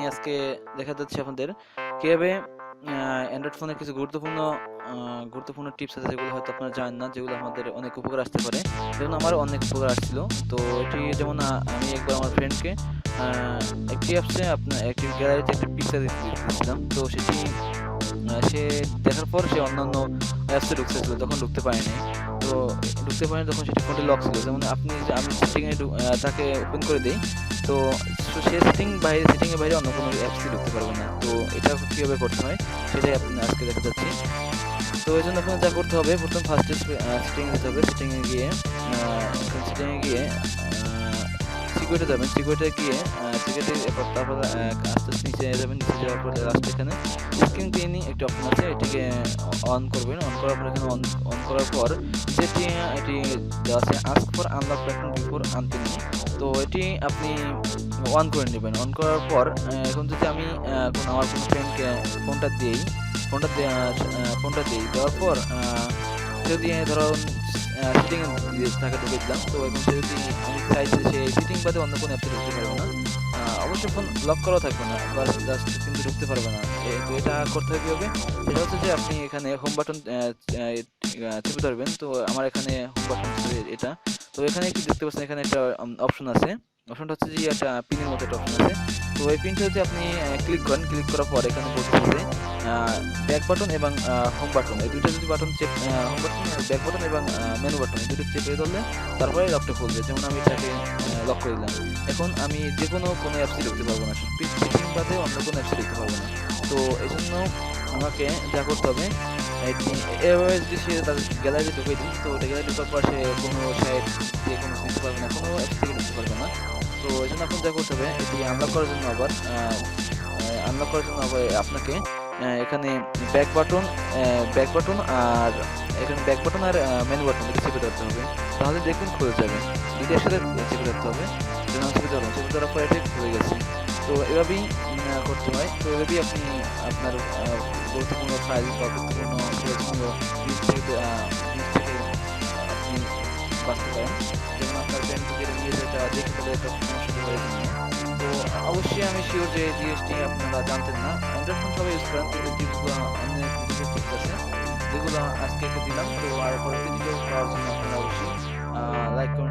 আজকে দেখা যাচ্ছে আপনাদের কিভাবে অ্যান্ড্রয়েড ফোনের কিছু গুরুত্বপূর্ণ টিপস আছে যেগুলো হয়তো আপনারা জানেন না, যেগুলো আমাদের অনেক উপকার আসতে পারে। যেমন আমার অনেক উপকার আসছিল। তো এটি যেমন আমি একবার আমার ফ্রেন্ডকে একটি অ্যাপসে আপনার একটি গ্যালারিতে একটা পিকচার দিচ্ছিলাম। তো সেটি সে দেখার পর সে অন্যান্য অ্যাপসে ঢুকতেছিল, তখন ঢুকতে পারেনি। তো ঢুকতে পারেনি তখন সেটি ফোনটি লক ছিল। যেমন আমি সেটিংয়ে তাকে ওপেন করে দেই, তো সে সেটিংয়ের বাইরে অন্য কোনো অ্যাপসে ঢুকতে পারবে না। তো এটা কীভাবে করতে হয় সেটাই আজকে দেখা যাচ্ছি। তো এই জন্য আপনার যা করতে হবে, প্রথম ফার্স্টে সেটিংয়ে যেতে হবে। সেটিংয়ে গিয়ে সিকিউরিটি যাবেন। তারপর আস্তে আস্তে নিচে যাবেন। নিচে যাওয়ার পর লাস্ট এখানে স্ক্রিন ক্লিনিং একটি অপশন আছে, এটিকে অন করবেন। অন করার পর এখানে অন করার পর এটি দেওয়া আছে ask for unlock pattern before unpinning. তো এটি আপনি অন করে নেবেন। অন করার পর এখন যদি আমি আমার কোনো ফ্রেন্ডকে ফোনটা দিই, দেওয়ার পর যদি ধরুন সেটিং তাকে ঢুকে দিলাম। তো এখন সে যদি আমি চাই যে সে সেটিং বাদে অন্য কোনো অ্যাপসে ঢুকতে পারবে না, অবশ্যই ফোন লক করা থাকবে না, বাস জাস্ট কিন্তু ঢুকতে পারবে না। তো এটা করতে হবে কীভাবে? সেটা হচ্ছে যে আপনি এখানে হোম বাটন চেপে ধরবেন। তো আমার এখানে হোম বাটন এটা। তো এখানে একটু দেখতে পাচ্ছেন, এখানে একটা অপশন আছে। অপশনটা হচ্ছে যে একটা পিনের মতো একটা অপশন আছে। তো এই পিনটা যদি আপনি ক্লিক করার পর এখানে বলতেছে যে ব্যাক বাটন এবং হোম বাটন, এই দুইটা যদি button home button, back button এবং মেনু বাটন, এই দুটো চেপে ধরলে তারপরে লকটা খুলবে। যেমন আমি এটাকে লক করে দিলাম। এখন আমি যে কোনো অ্যাপসে ঢুকতে পারবো না, সেটিং বাদে অন্য কোনো অ্যাপসে ঢুকতে পারবো না। তো এই জন্য আমাকে যা করতে হবে, এভাবে যদি সে তাদের গ্যালারি ঢুকে দিই, তো ওটা গ্যালারি ঢোকার পর সে কোনো সাইট দিয়ে কোনো দিতে পারবে না, কোনো অ্যাপ থেকে ঢুকতে পারবে না। তো এই জন্য আপনার যা করতে হবে, এটি আনলক করার জন্য আবার আপনাকে এখানে ব্যাক বাটন আর মেনু বাটন এটা চেপে ধরতে হবে। তাহলে দেখুন খুলে যাবে। দুটো একসাথে চেপে ধরতে হবে। চেপে ধরার পর এটা খুলে গেছে। তো এভাবেই করতে হয়। তো এভাবেই আপনি আপনার গুরুত্বপূর্ণ ফাইল বা গুরুত্বপূর্ণ জিনিস থেকে আপনি বাঁচতে পারেন। যেমন আপনার ব্যাংক থেকে নিয়ে যেটা দেখে ফেলে একটা সমস্যা হয়ে যাবে। তো অবশ্যই আমি শিওর যে জিনিসটি আপনারা জানতেন না। অ্যান্ড্রয়েড ফোন সবাই ইউজ করেন, তো এই টিপসগুলো অনেক ঠিক আছে, যেগুলো আজকে দিলাম। তো আর পরবর্তী ভিডিও পাওয়ার জন্য আপনারা অবশ্যই লাইক করুন।